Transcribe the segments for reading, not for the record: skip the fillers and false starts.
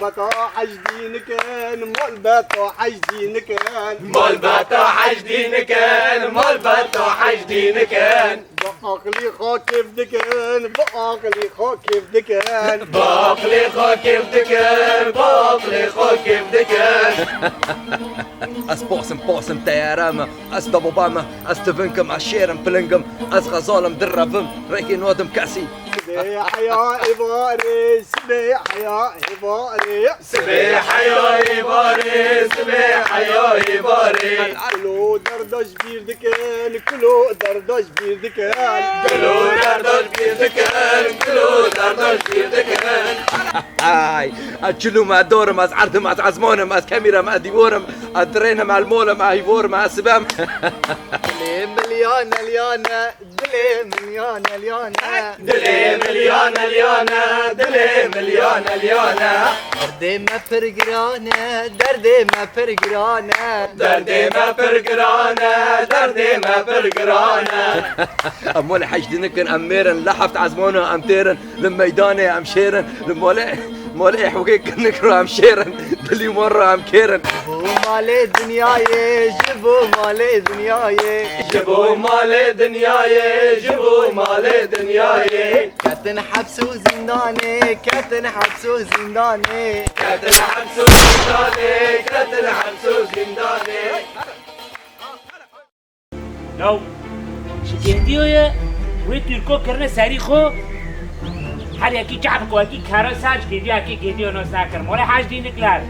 بطا حجدين كان مول بطا حجدين كان مول بطا حجدين كان مول بطا حجدين كان بقاقلي خو كيف دكان بقاقلي خو كيف دكان باقلي خو كيف دكان باقلي خو كيف دكان از پاسم تیارم از دبابم از تفنکم از شیرم پلنگم از غزالم دربم ریکی نودم کسی سبيح يا إباري سبيح يا إباري سبيح يا إباري سبيح يا إباري كلو دردش بيردكان كلو دردش بيردكان كلو دردش بيردكان كلو دردش بيردكان آی از جلوم از دورم از عرضم از عزمانم از کمیرم از دیوارم از درینم از مولم از هیوارم از سبم دلي مليانة ليانة دلي مليانة ليانة دلي مليانة ليانة دلي مليانة ليانة دردي ما فرقرانة دردي ما فرقرانة دردي ما فرقرانة دردي ما فرقرانة اموالي حجدينكن اميرن لحفت عزمانه امتيرن لميداني امشيرن مولي حوكيك نكرو امشيرن دلي مرة امكيرن جبو مالي دنياي جبو مالي دنياي جبو مال دنياي جبو مال دنياي كاتن حبسو زنداني كاتن حبسو زنداني كاتن حبسو زنداني كاتن حبسو زنداني لو شكيتيويا ويتركو كرنا ساريخو هل يكي جعبك وكي كارو ساج كيديو اكي كيديو نو ساكر مولي حاج دينك لار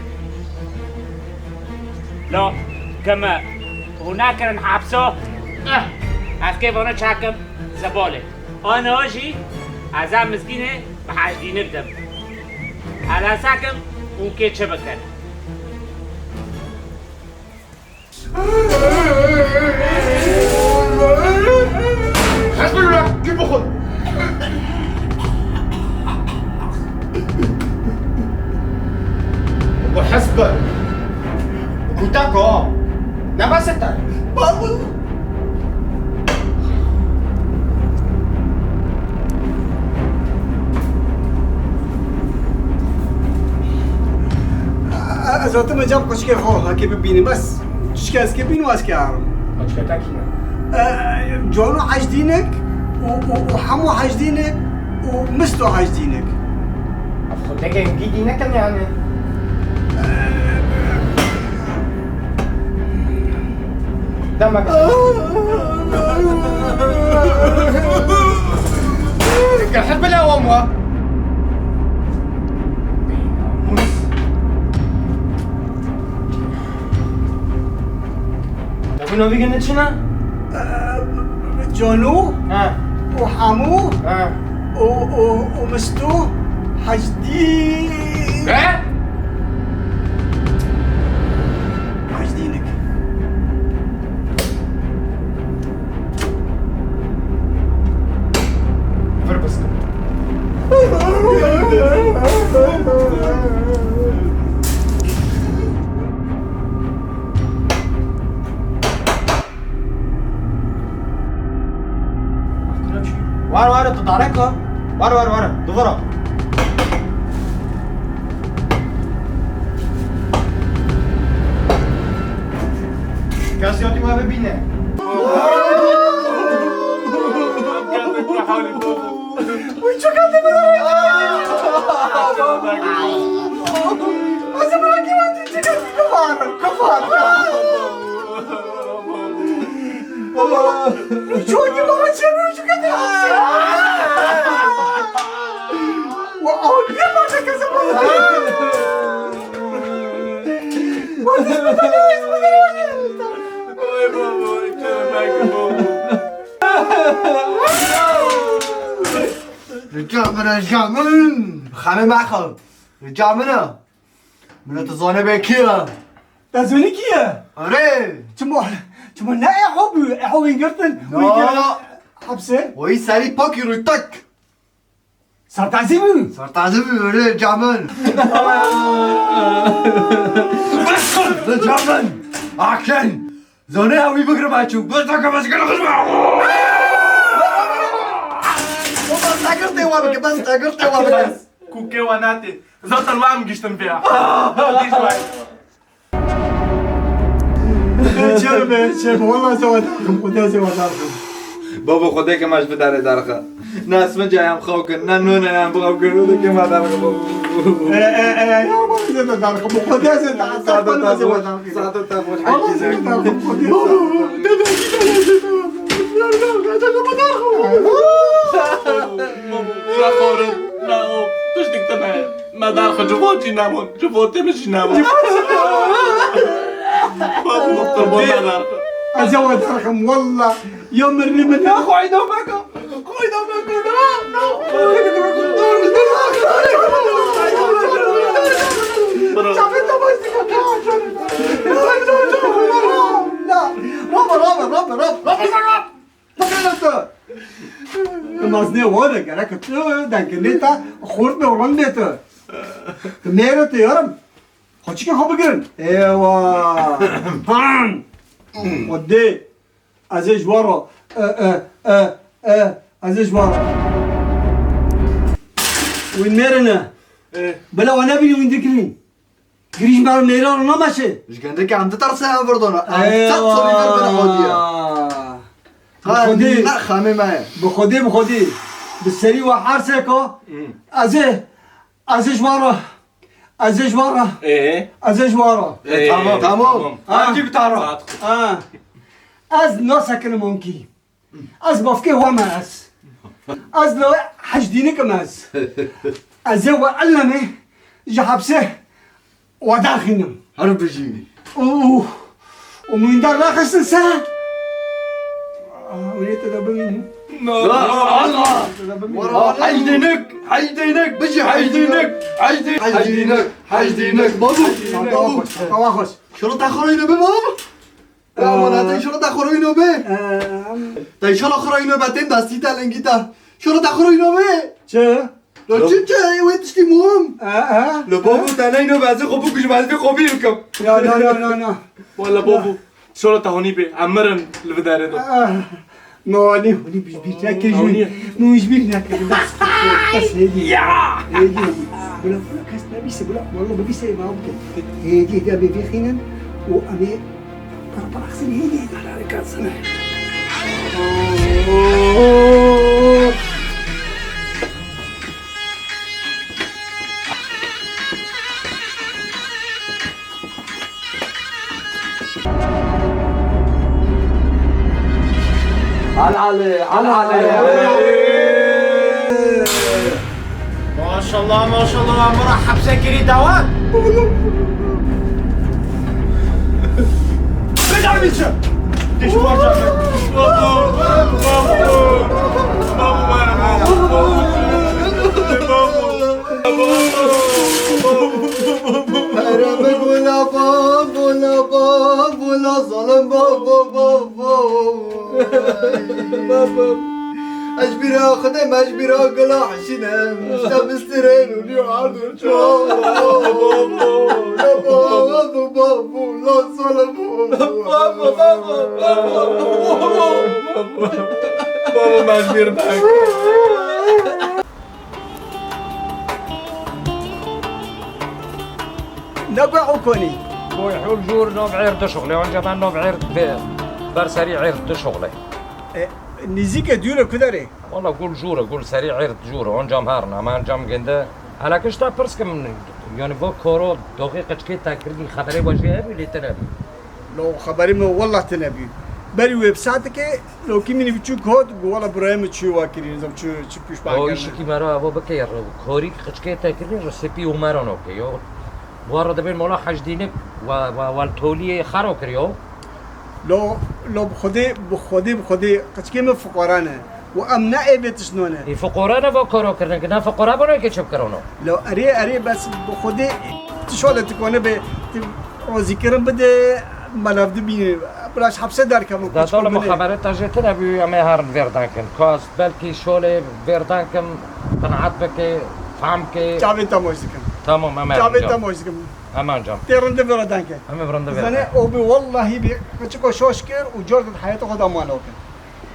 لا كما هناك نحبسو از كيف هنا شاكم زبالة انا اجي عزام مسكينه بحاج دينك دم على ساكم وكي شبكر حسب الله كيف بخل وحسب كنتاكو نبستك أزات ما جاب قشكي خوها كيف بيني بس تشكي أسكي بيني وأسكي عارم جونو حاجدينك وحمو حاجدينك ومستو حاجدينك أفخدك ينجي دينك يعني دمك كحب الأوامر شنو بيجي نتشنا؟ جونو وحمو ها ومستو حاجدين حاجدينك فربسك وارا تداركها وارا دورا كاسيوتي ما ببينه ويشو كانت رجع من خامه معخل رجع منه من تزانه بكيه تزوني كيه آره چمو نه احو اینگرتن لا حبسه وی سری پاکی روی تک سرتعزیمو سرتعزیمی آره جامن جامن اکشن زانه همی بگره بچون بس تاکه بس کنه بس تاکرته وا بگه کوکه و ناتی زات الوام گشتم فيها دي شوي شرب والله زوداركم خدا زوداركم بابا خدا که مش بداره درخه نه اسم جایم خو کن نه نونه هم بخو کن که ما درخه بابا يا رب زوداركم خدا زوداركم ساعت تا بود والله زوداركم لا خورد لا توش ديك تمام ما دار جواتي نامون جواتي مش نامون بابا طبعا دار زوداركم والله يوم الرمل اخو عيدو ماكو مازنه وره گره که تو دنگلیتا خورد به ورندیتا میره تو یارم خوچی که خوب بگیرن ایوا وده ازش وارا ازش وارا وين میرنه بلا وانا بینی وين دکرین گریش مرا میره رو نماشه ايش قندك عم تترسى يا فردونا عم تصوري فربنا خوديا بخودی لا خامي معايا بخودی بالسری و حرسه که ازش وارا ايه ازش وارا تمام هاجي بتعرف از ناسکن ممکی از بافکه هو ماس از لو حجدينك ماس از و علمه جحبسه وداخنم هرب بجيني ومن دار راخص ساعة وليت تدبرني حيدينك بجي حيدينك بابو تواخش شنو تاخرينو به بابا يا مناتي شنو تاخرينو به تا شنو خرينو بعدين دستي تالنگيتا شنو تاخرينو به چه؟ لو چه ويتشتي مهم لو بابا تناينو بعضی خوبو کش بعضی خوبی لکم لا ولا بابو شو تهوني بي عمرن الفدار ده ماني بيش ناكل جوني مش بيش ناكل بس هدي هدي ولا كاس بيس ولا والله بيس ما ممكن هدي ابي في خينا وامي برا اغسل هدي على ركاسنا على ما شاء الله مرحب سكري دوام بدأ بيتشا ديش ولا ظلم بابا اجبرها خدم اجبرها قلا حشنا مشتاق بالسرين ولي عادوا شو بابا لا ظلم بابا ما كبير معك نقعوا كوني ويحول جور نوب عير شغلي وان جمان نوب عير بر سريع عير شغلي نزيك ديولا كدري والله قول جورة قول سريع عير جورة وان جام هارنا ما جام قنده على كشتا برسكم يعني بو كورو دقيقة كي تاكردي خبري وجهي اللي تنبي لو خبري من والله تنبي بري ويب ساعتك لو كيميني بتشو كود والله برايم تشو واكرين زم تشو بيش او باكر ايش كي مرا ابو بكير كوري كي تاكردي رسبي ومارونو كيو بوارد بين مولا حجدينك والتولي خارو كريو لو بخودي قشكيم فقرانا وامنا ايبت شنونه فقرانا بكورو كرنا كنا فقرا بنو كيشب كرونو لو اري بس بخودي تشوله تكونه ب روزي كرم بده ملافد بين بلاش حبسه دار كم دا طول مخابرات تاجتنا بي اما هارن فيردانكن كاس بلكي شوله فيردانكن قناعات بك فهمك جابين تموزكم تمام اما جابين تموزكم امان جام تيرند فيردانكن اما برند زنه فيردانكن او بي والله بي كتشكو شوشكر وجورد حياته خدا مالوك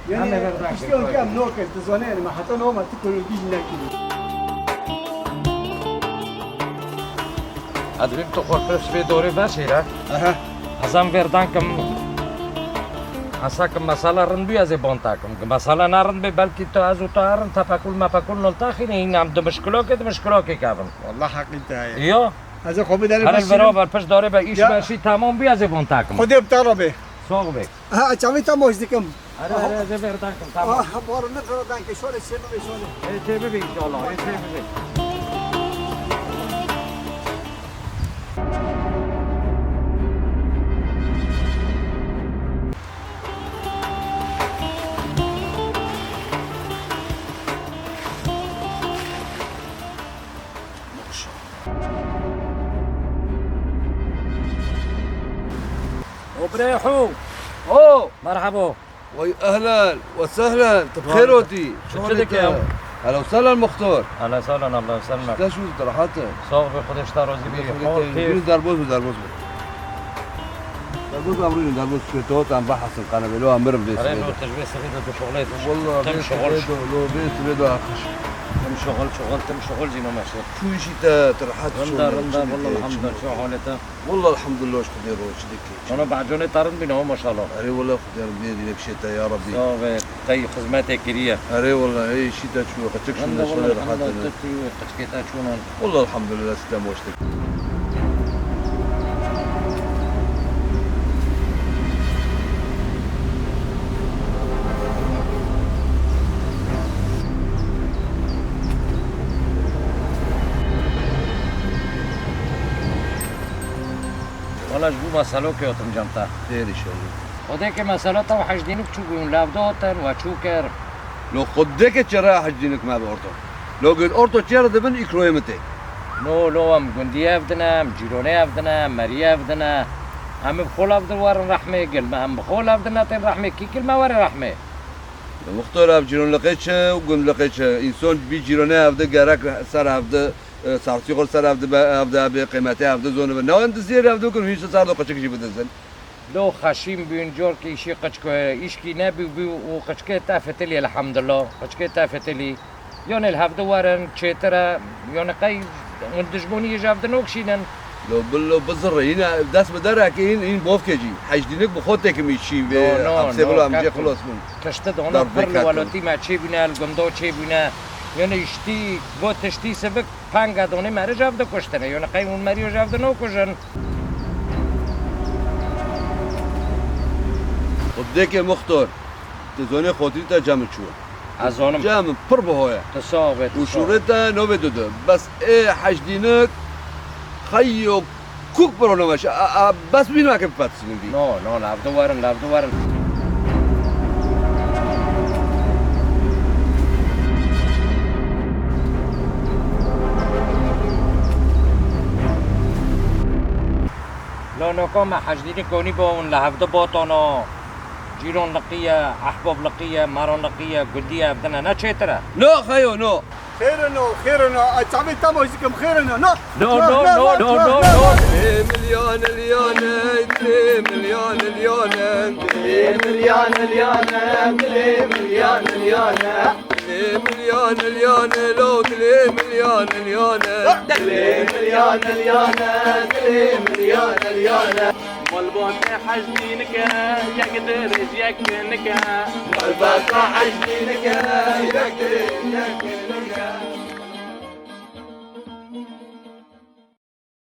يعني أما فيردانكن شلون كان نوكل تزونين ما حتى نوم تكون بيجي ناكل ادریم تو خور پرس في دوري باشيرا اها ازم وردانكم اساكم مساله رندو از بونتاكم مساله نرند به بلکه تو از تو هرن تفکر مفکر نلتاخین این هم دو مشکلو که کردن والله حقيقة یا از خوب داره هر بس برابر پش داره به ایش یا. باشی تمام بی از بونتاكم خودی بتربه سوق بی ها چاوی تا موزدیکم اره از وردانكم تمام بارو نکرو دانک شوله سه شوله ای تی ببین جالا ای تی ببین وبريحو اوه مرحبا وي اهلا وسهلا بخير وتي شدك يا أبو؟ هلا وسهلا مختار اهلا وسهلا الله يسلمك ده شو استراحته سوق بخودش تارازی بی حال كيف دربوز امرين دربوز كتوت عم بحث القناه لو امرم بيس اره نو تجربه سخيفه تو شغلات والله تم بيس شغل لو بيس بيدو اخش تم شغل زينو ماشي شو شي ترحت رندار والله الحمد لله شو حالته والله الحمد لله ايش قدير وش ديك انا بعجوني طارن بينهم ما شاء الله اري والله قدير بيدي بشيتا يا ربي سوق تي خدماتك كريه اري والله اي شيتا شو قتك شو والله شو الحمد راحت لله تي تشكيتا شونون والله الحمد لله ستام وش ديك والله جو مسالو که اتم جمتا خير ان شاء الله وده که مساله تو حجدینک چو بیون لافدوتن و چو کر لو خدك تشرا حجينك ما بورتو لو قلت اورتو تشرا دبن اكرويمتي لو هم گندیه افدنم جیرونه افدنم مریه افدنم هم بخول افدن ورن رحمه قلمه هم بخول افدن تن رحمه کی کلمه ورن رحمه مختار اب جيرون لقيتش وقم لقيتش انسان بي جيرونه افده قرك سر افده سارتي قول سر افده بقيمته افده زونه نو انت زير افده كن هيش صار لو قچك جي بدزن لو خشیم بیون جور که ایشی قچکه ایشکی نبی و قچکه تافتلی الحمدلله قچکه تافتلی یون الهفده ورن چیتره یون قی مندجمونی جافده نوکشینن لو بلو بزر هنا داس بدرك ان بوف كيجي حجدينك بخوتك مشي حبسه بلو ام جي خلاص من تشته دونه فرل ولوتی ما چی بینه الگمدو چی بینه یون اشتی گو تشتی سبک پنگا دونه مره جافده کشتنه یون قی اون مریو جافده نوکشن خدك مختار تزوني خوتي تا جمع شو از آنم جمع پر بهايه تصابت وشورتها نو بدو بس ايه حجدينك خيو كوك برونمش بس بينو اكب فاتسين دي نو لافدو ورن لو نقوم حجديني كوني بون لهفدو بوتونو جيرون لقية أحباب لقية مارون لقية قدية بدنا نتشيترا نو خيو نو خيرنا چاوی تا موزدیکم خيرنا نو نو مليون اليون مليون اليون مليان مليون اليون لو مليون اليون والبون حجدينك يقدر يكنك والباقي حجدينك يقدر يكنك